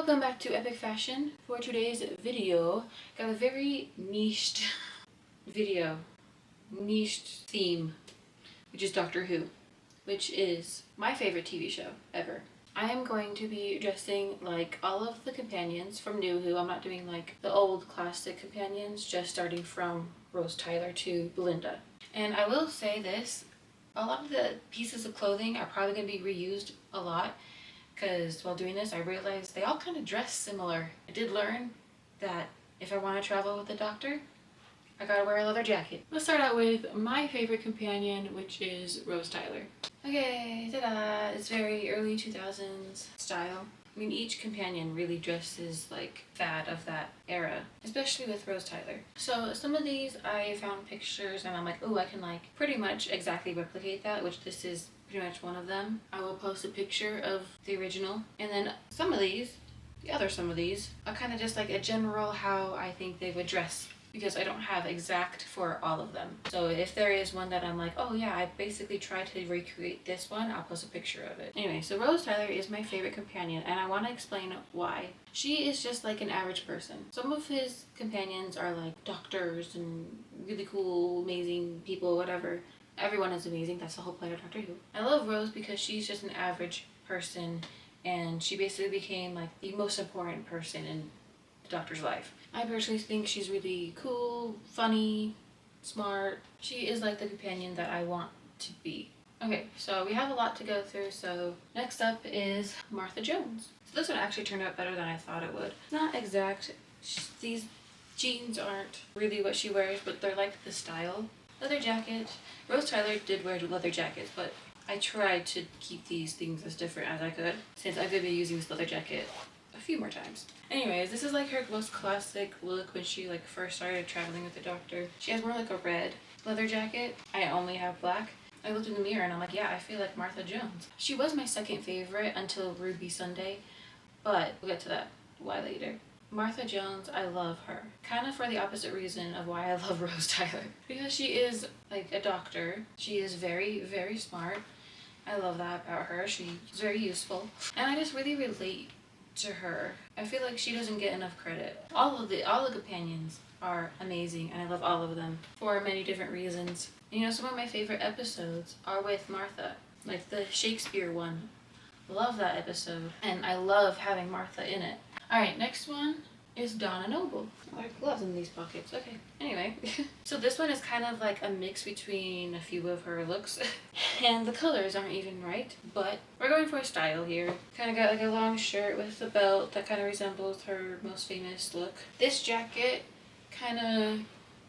Welcome back to Epic Fashion. For today's video, got a very niched theme, which is Doctor Who, which is my favorite TV show ever. I am going to be dressing like all of the companions from New Who. I'm not doing like the old classic companions, just starting from Rose Tyler to Belinda. And I will say this, a lot of the pieces of clothing are probably going to be reused a lot, because while doing this I realized they all kind of dress similar. I did learn that if I want to travel with the Doctor, I gotta wear a leather jacket. Let's start out with my favorite companion, which is Rose Tyler. Okay, ta-da! It's very early 2000s style. I mean, each companion really dresses like fad of that era, especially with Rose Tyler. So some of these I found pictures and I'm like, oh, I can like pretty much exactly replicate that, which this is pretty much one of them. I will post a picture of the original. And then some of these are kind of just like a general how I think they would dress, because I don't have exact for all of them. So if there is one that I'm like, oh yeah, I basically tried to recreate this one, I'll post a picture of it. Anyway, so Rose Tyler is my favorite companion, and I want to explain why. She is just like an average person. Some of his companions are like doctors and really cool, amazing people, whatever. Everyone is amazing, that's the whole point of Doctor Who. I love Rose because she's just an average person, and she basically became like the most important person in the Doctor's life. I personally think she's really cool, funny, smart. She is like the companion that I want to be. Okay, so we have a lot to go through, so next up is Martha Jones. So this one actually turned out better than I thought it would. It's not exact. These jeans aren't really what she wears, but they're like the style. Leather jacket. Rose Tyler did wear leather jackets, but I tried to keep these things as different as I could, since I'm going to be using this leather jacket a few more times. Anyways, this is like her most classic look when she like first started traveling with the Doctor. She has more like a red leather jacket. I only have black. I looked in the mirror and I'm like, yeah, I feel like Martha Jones. She was my second favorite until Ruby Sunday, but we'll get to that why later. Martha Jones, I love her. Kind of for the opposite reason of why I love Rose Tyler. Because she is like a doctor. She is very, very smart. I love that about her. She's very useful. And I just really relate to her. I feel like she doesn't get enough credit. All the companions are amazing, and I love all of them for many different reasons. And, you know, some of my favorite episodes are with Martha, like the Shakespeare one. Love that episode, and I love having Martha in it. Alright, next one is Donna Noble. Oh, I have gloves in these pockets. Okay. Anyway, so this one is kind of like a mix between a few of her looks, and the colors aren't even right, but we're going for a style here. Kind of got like a long shirt with a belt that kind of resembles her most famous look. This jacket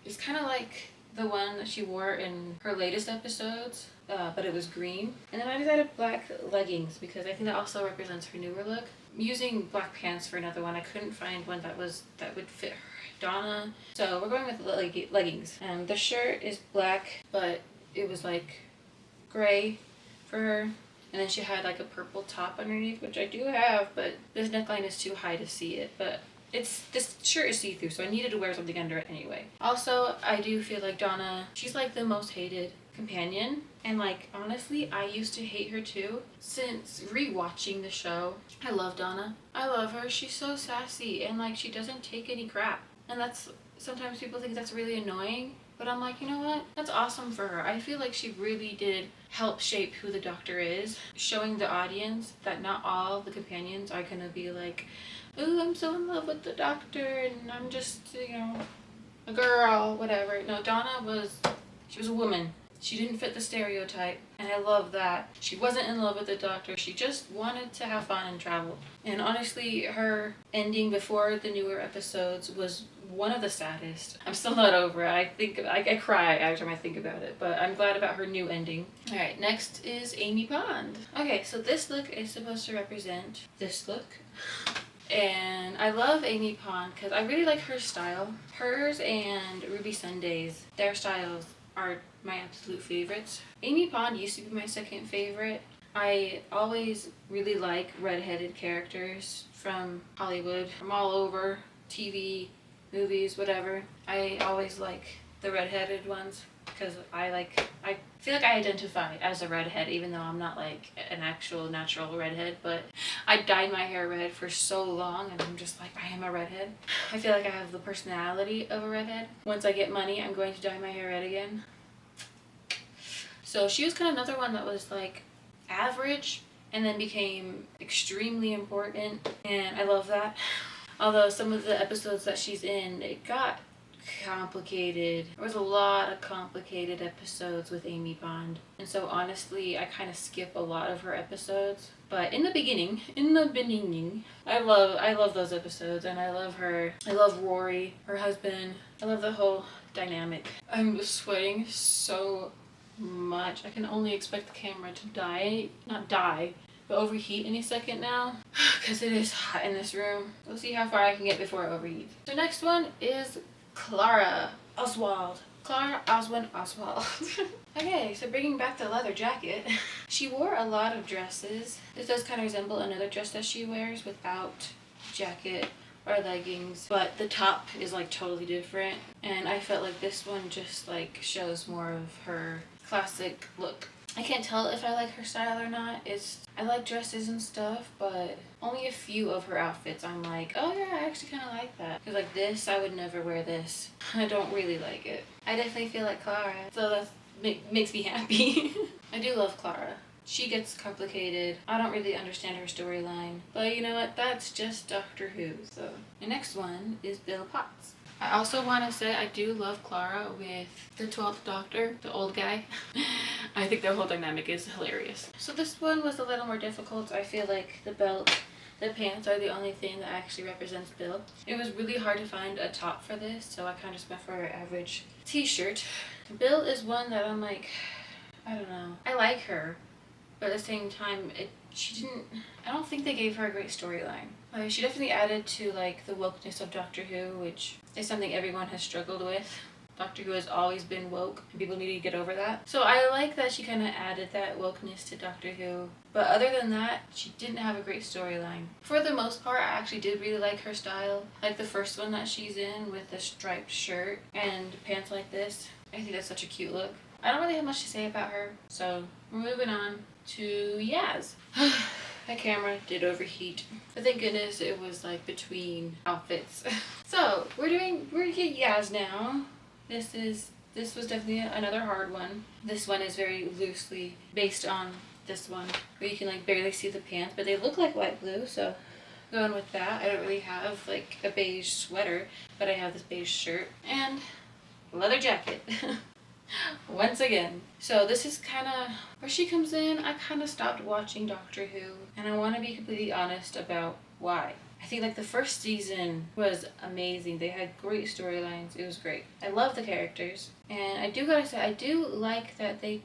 is kind of like the one that she wore in her latest episodes, but it was green. And then I decided black leggings because I think that also represents her newer look. I'm using black pants for another one. I couldn't find one that would fit her, Donna. So we're going with leggings. And the shirt is black, but it was like gray for her. And then she had like a purple top underneath, which I do have, but this neckline is too high to see it. But this shirt is see-through, so I needed to wear something under it anyway. Also, I do feel like Donna, she's like the most hated companion, and like honestly I used to hate her too. Since rewatching the show, I love Donna. I love her. She's so sassy, and like she doesn't take any crap, and that's sometimes people think that's really annoying, but I'm like, you know what, that's awesome for her. I feel like she really did help shape who the Doctor is, showing the audience that not all the companions are gonna be like, ooh, I'm so in love with the Doctor and I'm just, you know, a girl, whatever. No, Donna was a woman. She didn't fit the stereotype, and I love that. She wasn't in love with the Doctor. She just wanted to have fun and travel. And honestly, her ending before the newer episodes was one of the saddest. I'm still not over it. I cry every time I think about it, but I'm glad about her new ending. Alright, next is Amy Pond. Okay, so this look is supposed to represent this look. And I love Amy Pond because I really like her style. Hers and Ruby Sunday's, their styles are my absolute favorites. Amy Pond used to be my second favorite. I always really like redheaded characters from Hollywood, from all over, TV, movies, whatever. I always like the redheaded ones because I feel like I identify as a redhead, even though I'm not like an actual natural redhead, but I dyed my hair red for so long and I'm just like, I am a redhead. I feel like I have the personality of a redhead. Once I get money, I'm going to dye my hair red again. So she was kind of another one that was like average and then became extremely important, and I love that. Although some of the episodes that she's in, it got complicated. There was a lot of complicated episodes with Amy Bond, and so honestly I kind of skip a lot of her episodes. But in the beginning, I love those episodes, and I love her. I love Rory, her husband. I love the whole dynamic. I'm sweating so much. I can only expect the camera to not die, but overheat any second now, because it is hot in this room. We'll see how far I can get before it overheats. So next one is Clara Oswald. Clara Oswald. Okay, so bringing back the leather jacket. She wore a lot of dresses. This does kind of resemble another dress that she wears without jacket or leggings, but the top is like totally different, and I felt like this one just like shows more of her classic look. I can't tell if I like her style or not. I like dresses and stuff, but only a few of her outfits I'm like, oh yeah, I actually kind of like that. Because like this, I would never wear this. I don't really like it. I definitely feel like Clara, so that makes me happy. I do love Clara. She gets complicated. I don't really understand her storyline, but you know what? That's just Doctor Who. So the next one is Bill Potts. I also want to say I do love Clara with the 12th Doctor, the old guy. I think their whole dynamic is hilarious. So this one was a little more difficult. I feel like the belt, the pants are the only thing that actually represents Bill. It was really hard to find a top for this, so I kind of just went for an average t-shirt. Bill is one that I'm like, I don't know. I like her, but at the same time, I don't think they gave her a great storyline. She definitely added to like the wokeness of Doctor Who, which is something everyone has struggled with. Doctor Who has always been woke, and people need to get over that. So I like that she kind of added that wokeness to Doctor Who. But other than that, she didn't have a great storyline. For the most part, I actually did really like her style. Like the first one that she's in with the striped shirt and pants like this. I think that's such a cute look. I don't really have much to say about her, so we're moving on to Yaz. My camera did overheat, but thank goodness it was like between outfits. So we're at Yaz now. This was definitely another hard one. This one is very loosely based on this one, where you can like barely see the pants, but they look like light blue, so going with that. I don't really have like a beige sweater, but I have this beige shirt and leather jacket. Once again. So this is kind of where she comes in. I kind of stopped watching Doctor Who, and I want to be completely honest about why. I think like the first season was amazing. They had great storylines. It was great. I love the characters, and I do gotta say I do like that they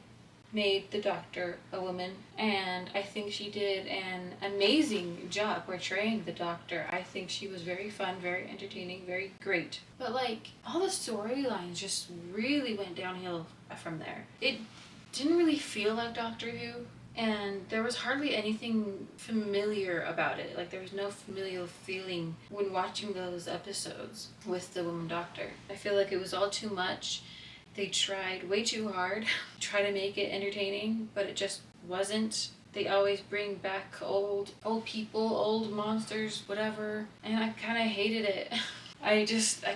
made the Doctor a woman, and I think she did an amazing job portraying the Doctor. I think she was very fun, very entertaining, very great. But like all the storylines just really went downhill from there. It didn't really feel like Doctor Who, and there was hardly anything familiar about it. Like there was no familial feeling when watching those episodes with the woman Doctor. I feel like it was all too much. They tried way too hard to try to make it entertaining, but it just wasn't. They always bring back old people, old monsters, whatever, and I kind of hated it. I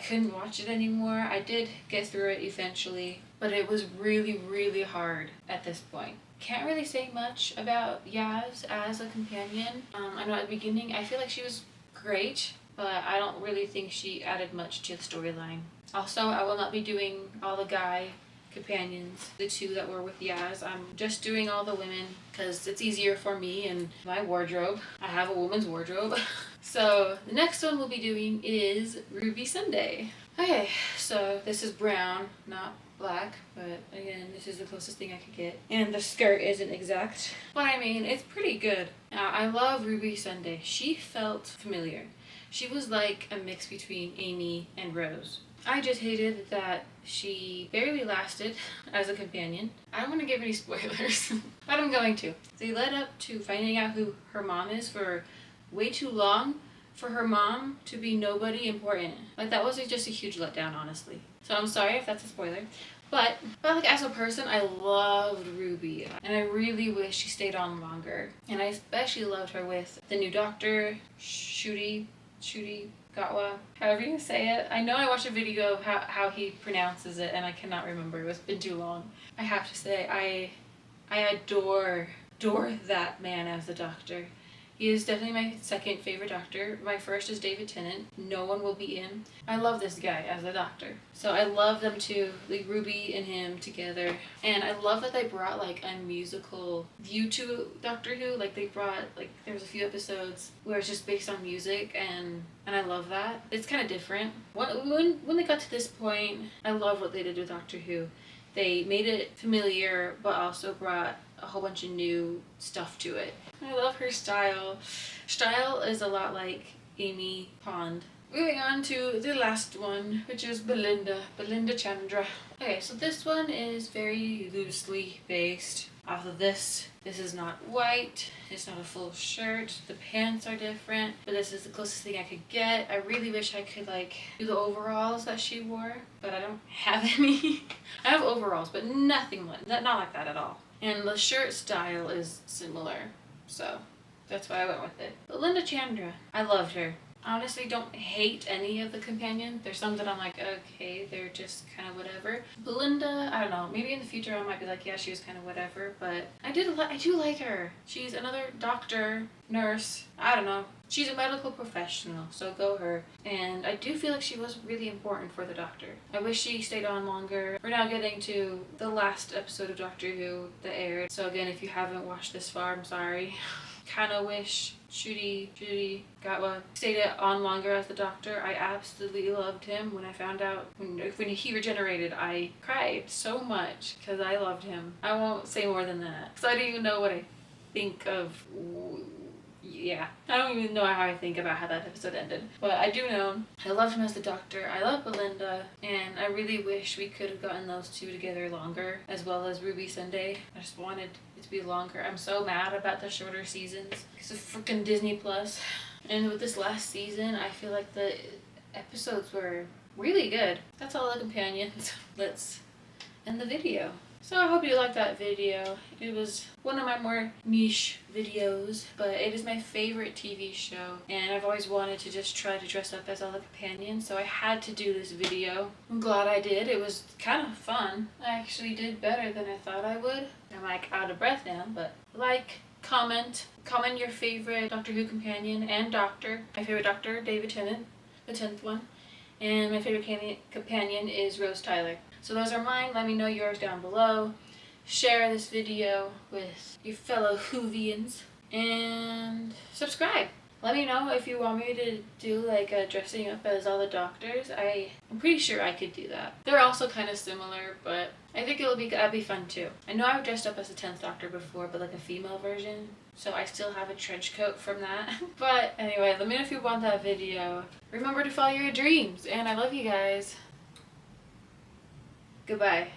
couldn't watch it anymore. I did get through it eventually, but it was really, really hard at this point. Can't really say much about Yaz as a companion. I know at the beginning I feel like she was great, but I don't really think she added much to the storyline. Also, I will not be doing all the guy companions, the two that were with Yaz. I'm just doing all the women because it's easier for me and my wardrobe. I have a woman's wardrobe. So the next one we'll be doing is Ruby Sunday. Okay, so this is brown, not black, but again, this is the closest thing I could get. And the skirt isn't exact, but I mean, it's pretty good. Now, I love Ruby Sunday. She felt familiar. She was like a mix between Amy and Rose. I just hated that she barely lasted as a companion. I don't want to give any spoilers, but I'm going to. They led up to finding out who her mom is for way too long for her mom to be nobody important. Like that was just a huge letdown, honestly. So I'm sorry if that's a spoiler, But like as a person, I loved Ruby, and I really wish she stayed on longer. And I especially loved her with the new doctor, Shooty Gatwa, however you say it. I know I watched a video of how he pronounces it, and I cannot remember. It's been too long. I have to say, I adore that man as the doctor. He is definitely my second favorite doctor. My first is David Tennant. No one will beat him. I love this guy as the doctor. So I love them two, like Ruby and him together. And I love that they brought like a musical view to Doctor Who. Like they brought, like there was a few episodes where it's just based on music, and I love that. It's kind of different. When they got to this point, I love what they did with Doctor Who. They made it familiar, but also brought a whole bunch of new stuff to it. I love her style. Style is a lot like Amy Pond. Moving on to the last one, which is Belinda Chandra. Okay, so this one is very loosely based off of this. This is not white, it's not a full shirt, the pants are different, but this is the closest thing I could get. I really wish I could like do the overalls that she wore, but I don't have any. I have overalls, but nothing like that, not like that at all. And the shirt style is similar, so that's why I went with it. Belinda Chandra, I loved her. I honestly don't hate any of the companions. There's some that I'm like, okay, they're just kind of whatever. Belinda, I don't know, maybe in the future I might be like, yeah, she was kind of whatever, but I do like her. She's another doctor, nurse, I don't know. She's a medical professional, so go her. And I do feel like she was really important for the Doctor. I wish she stayed on longer. We're now getting to the last episode of Doctor Who that aired. So again, if you haven't watched this far, I'm sorry. Kind of wish Shooty Gatwa stayed on longer as the Doctor. I absolutely loved him. When I found out when he regenerated, I cried so much because I loved him. I won't say more than that because I don't even know what I think of. Yeah, I don't even know how I think about how that episode ended, but I do know I loved him as the Doctor. I love Belinda, and I really wish we could have gotten those two together longer, as well as Ruby Sunday. I just wanted it to be longer. I'm so mad about the shorter seasons because of freaking Disney Plus. And with this last season, I feel like the episodes were really good. That's all the companions. Let's end the video. So I hope you liked that video. It was one of my more niche videos, but it is my favorite TV show, and I've always wanted to just try to dress up as all the companions, so I had to do this video. I'm glad I did. It was kind of fun. I actually did better than I thought I would. I'm like out of breath now, but like, comment your favorite Doctor Who companion and doctor. My favorite doctor, David Tennant, the 10th one, and my favorite companion is Rose Tyler. So those are mine. Let me know yours down below. Share this video with your fellow Whovians. And subscribe. Let me know if you want me to do like a dressing up as all the doctors. I'm pretty sure I could do that. They're also kind of similar, but I think that'd be fun too. I know I've dressed up as the 10th Doctor before, but like a female version. So I still have a trench coat from that. But anyway, let me know if you want that video. Remember to follow your dreams, and I love you guys. Goodbye.